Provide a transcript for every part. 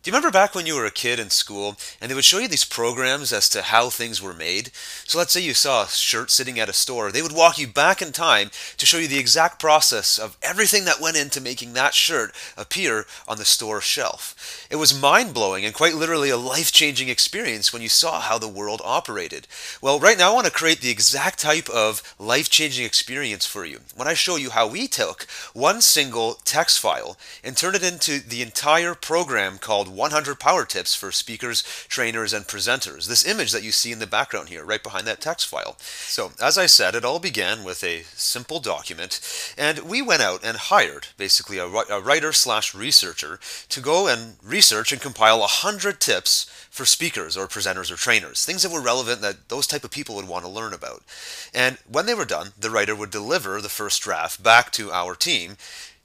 Do you remember back when you were a kid in school and they would show you these programs as to how things were made? So let's say you saw a shirt sitting at a store. They would walk you back in time to show you the exact process of everything that went into making that shirt appear on the store shelf. It was mind-blowing and quite literally a life-changing experience when you saw how the world operated. Well, right now I want to create the exact type of life-changing experience for you when I show you how we took one single text file and turned it into the entire program called 100 Power Tips for Speakers, Trainers, and Presenters. This image that you see in the background here, right behind that text file. So, as I said, it all began with a simple document, and we went out and hired basically a writer/researcher to go and research and compile 100 tips for speakers or presenters or trainers, things that were relevant that those type of people would want to learn about. And when they were done, the writer would deliver the first draft back to our team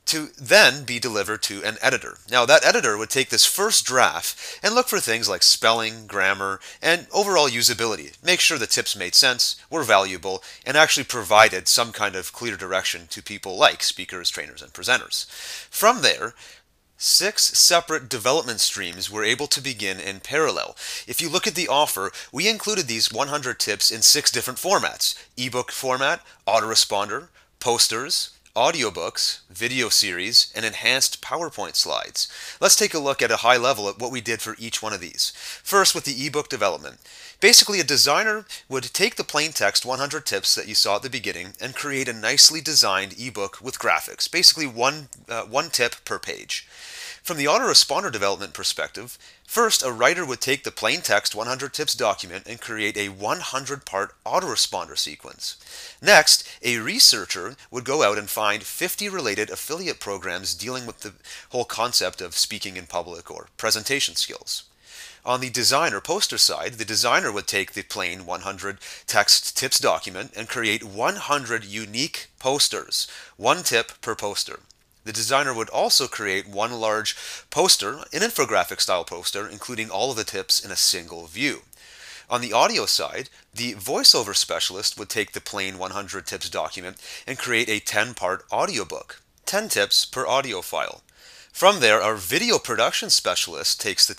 to then be delivered to an editor. Now that editor would take this first draft and look for things like spelling, grammar, and overall usability. Make sure the tips made sense, were valuable, and actually provided some kind of clear direction to people like speakers, trainers, and presenters. From there, 6 separate development streams were able to begin in parallel. If you look at the offer, we included these 100 tips in 6 different formats: ebook format, autoresponder, posters, audiobooks, video series, and enhanced PowerPoint slides. Let's take a look at a high level at what we did for each one of these. First, with the ebook development. Basically, a designer would take the plain text 100 tips that you saw at the beginning and create a nicely designed ebook with graphics, basically one tip per page. From the autoresponder development perspective, first a writer would take the plain text 100 tips document and create a 100-part autoresponder sequence. Next, a researcher would go out and find 50 related affiliate programs dealing with the whole concept of speaking in public or presentation skills. On the designer poster side, the designer would take the plain 100 text tips document and create 100 unique posters, one tip per poster. The designer would also create one large poster, an infographic style poster, including all of the tips in a single view. On the audio side, the voiceover specialist would take the plain 100 tips document and create a 10-part audiobook, 10 tips per audio file. From there, our video production specialist takes the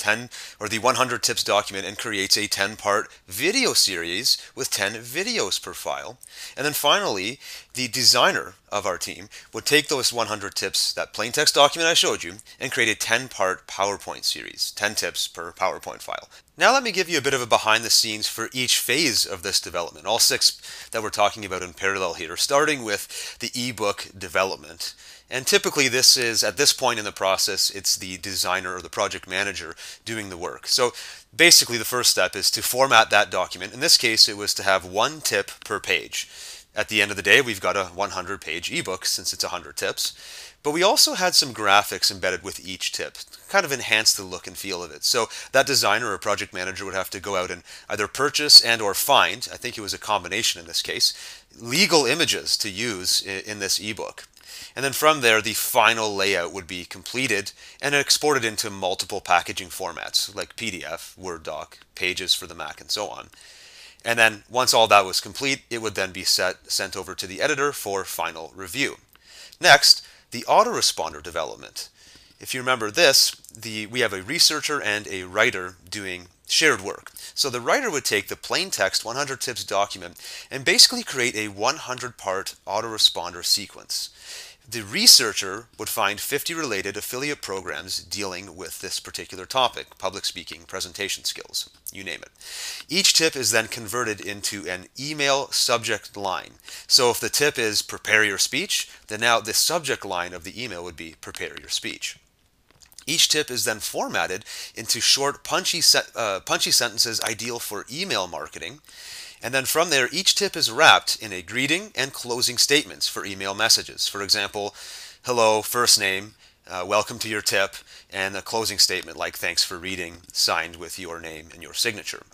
100 tips document and creates a 10-part video series with 10 videos per file. And then finally, the designer of our team would take those 100 tips, that plain text document I showed you, and create a 10-part PowerPoint series, 10 tips per PowerPoint file. Now let me give you a bit of a behind the scenes for each phase of this development, all 6 that we're talking about in parallel here, starting with the ebook development. And typically this is, at this point in the process, it's the designer or the project manager doing the work. So basically the first step is to format that document. In this case, it was to have one tip per page. At the end of the day, we've got a 100-page ebook since it's 100 tips. But we also had some graphics embedded with each tip, kind of enhance the look and feel of it. So that designer or project manager would have to go out and either purchase and or find, I think it was a combination in this case, legal images to use in this ebook. And then from there, the final layout would be completed and exported into multiple packaging formats like PDF, Word doc, Pages for the Mac, and so on. And then once all that was complete, it would then be sent over to the editor for final review. Next, the autoresponder development. If you remember this, we have a researcher and a writer doing shared work. So the writer would take the plain text 100 tips document and basically create a 100-part autoresponder sequence. The researcher would find 50 related affiliate programs dealing with this particular topic: public speaking, presentation skills, you name it. Each tip is then converted into an email subject line. So if the tip is prepare your speech, then now the subject line of the email would be prepare your speech. Each tip is then formatted into short, punchy sentences ideal for email marketing. And then from there, each tip is wrapped in a greeting and closing statements for email messages. For example, hello, first name, welcome to your tip, and a closing statement like thanks for reading, signed with your name and your signature.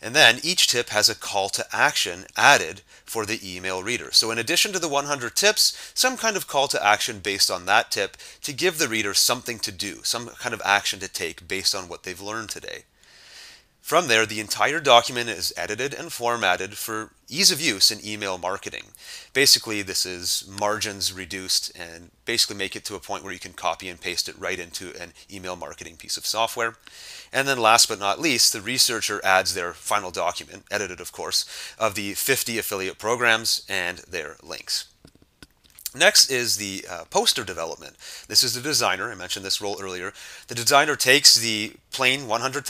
And then each tip has a call to action added for the email reader. So in addition to the 100 tips, some kind of call to action based on that tip to give the reader something to do, some kind of action to take based on what they've learned today. From there, the entire document is edited and formatted for ease of use in email marketing. Basically, this is margins reduced and basically make it to a point where you can copy and paste it right into an email marketing piece of software. And then last but not least, the researcher adds their final document, edited of course, of the 50 affiliate programs and their links. Next is the poster development. This is the designer. I mentioned this role earlier. The designer takes the plain 100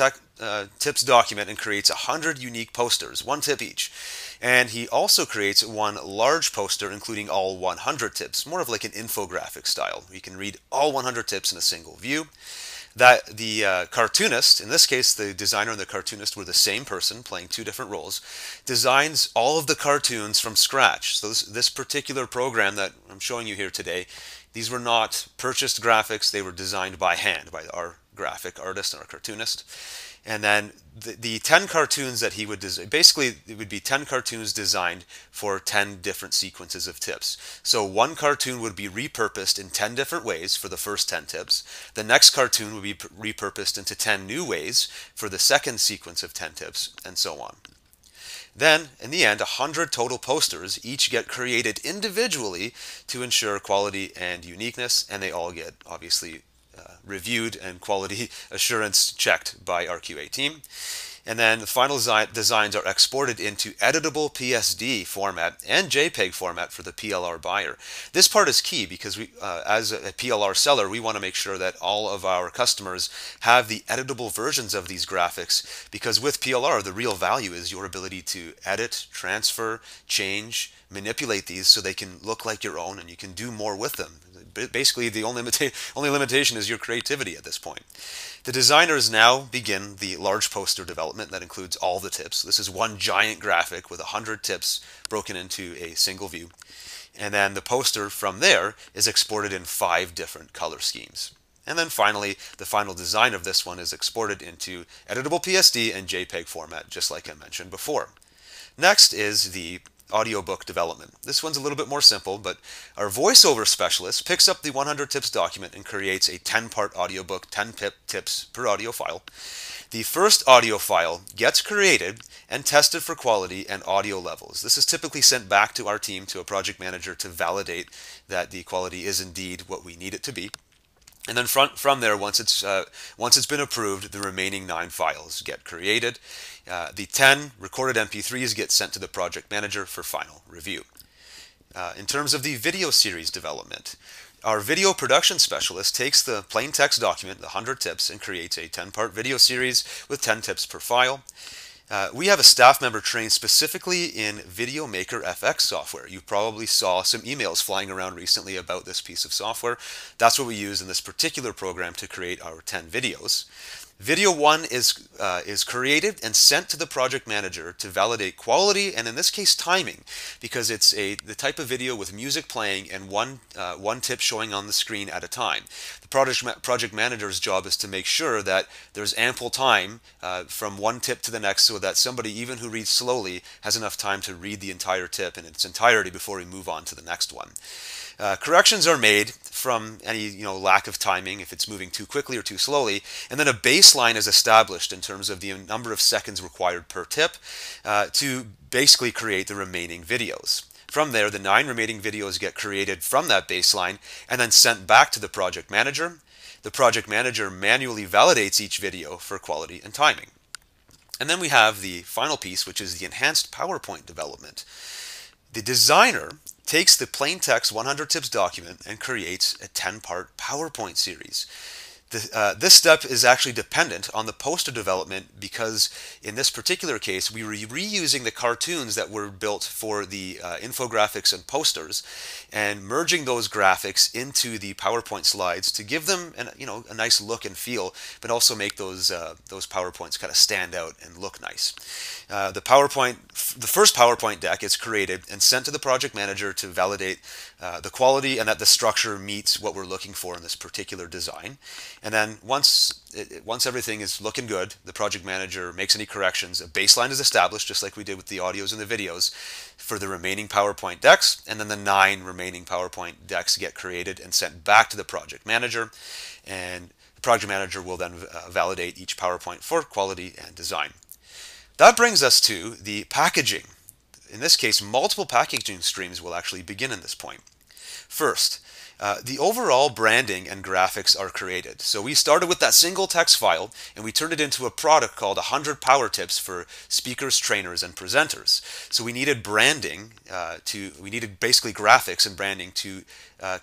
tips document and creates 100 unique posters, one tip each. And he also creates one large poster including all 100 tips, more of like an infographic style. You can read all 100 tips in a single view. That the cartoonist, in this case the designer and the cartoonist were the same person playing two different roles, designs all of the cartoons from scratch. So this particular program that I'm showing you here today, these were not purchased graphics, they were designed by hand by our graphic artist and our cartoonist. And then the 10 cartoons that he would design, basically it would be 10 cartoons designed for 10 different sequences of tips. So one cartoon would be repurposed in 10 different ways for the first 10 tips. The next cartoon would be repurposed into 10 new ways for the second sequence of 10 tips, and so on. Then, in the end, 100 total posters each get created individually to ensure quality and uniqueness, and they all get obviously reviewed and quality assurance checked by our QA team. And then the final designs are exported into editable PSD format and JPEG format for the PLR buyer. This part is key because we, as a PLR seller, we want to make sure that all of our customers have the editable versions of these graphics, because with PLR, the real value is your ability to edit, transfer, change, manipulate these so they can look like your own and you can do more with them. Basically, the only limitation is your creativity at this point. The designers now begin the large poster development that includes all the tips. This is one giant graphic with 100 tips broken into a single view. And then the poster from there is exported in 5 different color schemes. And then finally, the final design of this one is exported into editable PSD and JPEG format, just like I mentioned before. Next is the audiobook development. This one's a little bit more simple, but our voiceover specialist picks up the 100 tips document and creates a 10-part audiobook, 10 tips per audio file. The first audio file gets created and tested for quality and audio levels. This is typically sent back to our team, to a project manager, to validate that the quality is indeed what we need it to be. And then from there, once it's been approved, the remaining 9 files get created. The 10 recorded MP3s get sent to the project manager for final review. In terms of the video series development, our video production specialist takes the plain text document, the 100 tips, and creates a 10-part video series with 10 tips per file. We have a staff member trained specifically in VideoMaker FX software. You probably saw some emails flying around recently about this piece of software. That's what we use in this particular program to create our 10 videos. Video 1 is created and sent to the project manager to validate quality and, in this case, timing, because it's the type of video with music playing and one tip showing on the screen at a time. The project manager's job is to make sure that there's ample time from one tip to the next, so that somebody, even who reads slowly, has enough time to read the entire tip in its entirety before we move on to the next one. Corrections are made from any lack of timing, if it's moving too quickly or too slowly, and then a baseline is established in terms of the number of seconds required per tip to basically create the remaining videos. From there, the 9 remaining videos get created from that baseline and then sent back to the project manager. The project manager manually validates each video for quality and timing. And then we have the final piece, which is the enhanced PowerPoint development. The designer takes the plain text 100 tips document and creates a 10-part PowerPoint series. This step is actually dependent on the poster development, because in this particular case we were reusing the cartoons that were built for the infographics and posters and merging those graphics into the PowerPoint slides to give them a nice look and feel, but also make those PowerPoints kind of stand out and look nice. The first PowerPoint deck is created and sent to the project manager to validate the quality and that the structure meets what we're looking for in this particular design. And then once everything is looking good, the project manager makes any corrections. A baseline is established, just like we did with the audios and the videos, for the remaining PowerPoint decks, and then the 9 remaining PowerPoint decks get created and sent back to the project manager. And the project manager will then validate each PowerPoint for quality and design. That brings us to the packaging. In this case, multiple packaging streams will actually begin in this point. First, the overall branding and graphics are created. So we started with that single text file and we turned it into a product called 100 Power Tips for Speakers, Trainers, and Presenters. So we needed branding we needed basically graphics and branding to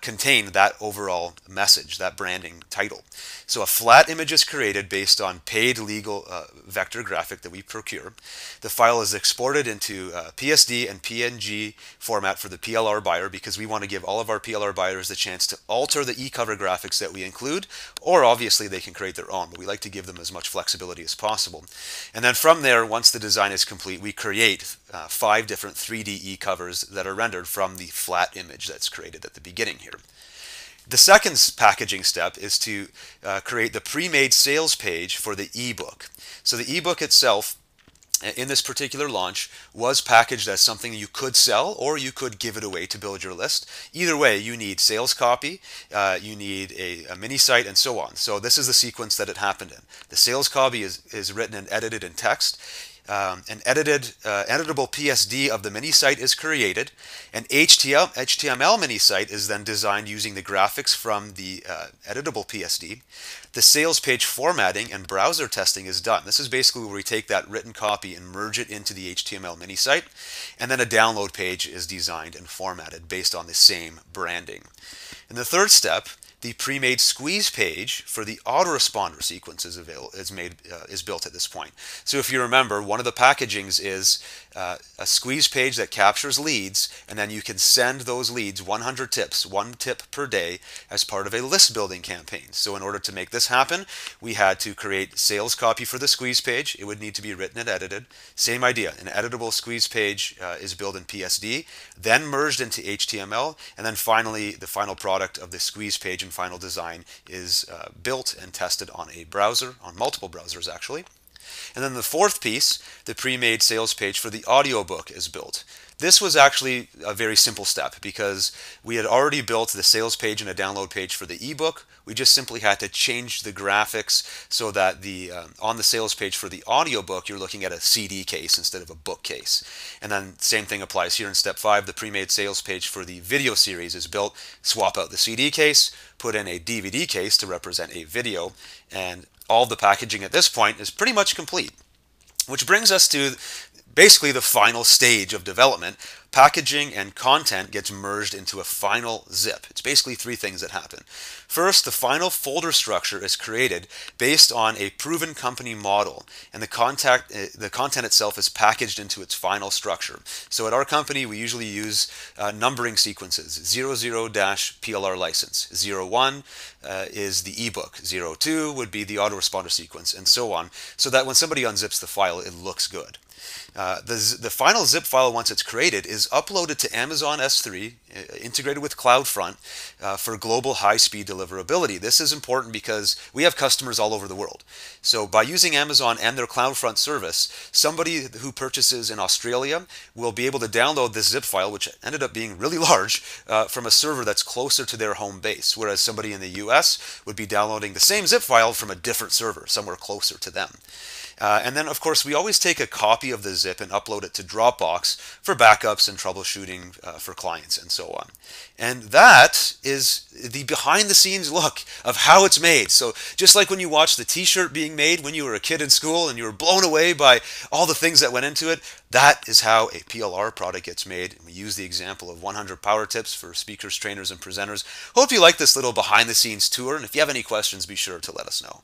contain that overall message, that branding title. So a flat image is created based on paid legal vector graphic that we procure. The file is exported into PSD and PNG format for the PLR buyer because we want to give all of our PLR buyers the chance to alter the e-cover graphics that we include, or obviously they can create their own, but we like to give them as much flexibility as possible. And then from there, once the design is complete, we create 5 different 3D e-covers that are rendered from the flat image that's created at the beginning here. The second packaging step is to create the pre-made sales page for the ebook. So the ebook itself, in this particular launch, was packaged as something you could sell or you could give it away to build your list. Either way, you need sales copy, you need a mini site, and so on. So this is the sequence that it happened in. The sales copy is written and edited in text. An editable PSD of the mini site is created. An HTML mini site is then designed using the graphics from the editable PSD. The sales page formatting and browser testing is done. This is basically where we take that written copy and merge it into the HTML mini site. And then a download page is designed and formatted based on the same branding. In the third step, the pre-made squeeze page for the autoresponder sequence is built at this point. So if you remember, one of the packagings is a squeeze page that captures leads, and then you can send those leads 100 tips, 1 tip per day, as part of a list building campaign. So in order to make this happen, we had to create sales copy for the squeeze page. It would need to be written and edited. Same idea, an editable squeeze page is built in PSD, then merged into HTML, and then finally the final product of the squeeze page and final design is built and tested on a browser, on multiple browsers actually. And then the fourth piece, the pre-made sales page for the audiobook, is built. This was actually a very simple step because we had already built the sales page and a download page for the ebook. We just simply had to change the graphics so that on the sales page for the audiobook, you're looking at a CD case instead of a book case. And then same thing applies here in step 5. The pre-made sales page for the video series is built. Swap out the CD case, put in a DVD case to represent a video, and all the packaging at this point is pretty much complete. Which brings us to basically the final stage of development. Packaging and content gets merged into a final zip. It's basically 3 things that happen. First, the final folder structure is created based on a proven company model, and the content itself is packaged into its final structure. So at our company, we usually use numbering sequences. 00-PLR license. 01 is the ebook. 02 would be the autoresponder sequence, and so on, so that when somebody unzips the file, it looks good. The final zip file, once it's created, is uploaded to Amazon S3, integrated with CloudFront for global high-speed deliverability. This is important because we have customers all over the world. So by using Amazon and their CloudFront service, somebody who purchases in Australia will be able to download this zip file, which ended up being really large, from a server that's closer to their home base, whereas somebody in the US would be downloading the same zip file from a different server, somewhere closer to them. And then, of course, we always take a copy of the zip and upload it to Dropbox for backups and troubleshooting for clients and so on. And that is the behind-the-scenes look of how it's made. So just like when you watch the t-shirt being made when you were a kid in school and you were blown away by all the things that went into it, that is how a PLR product gets made. And we use the example of 100 Power Tips for speakers, trainers, and presenters. Hope you like this little behind-the-scenes tour, and if you have any questions, be sure to let us know.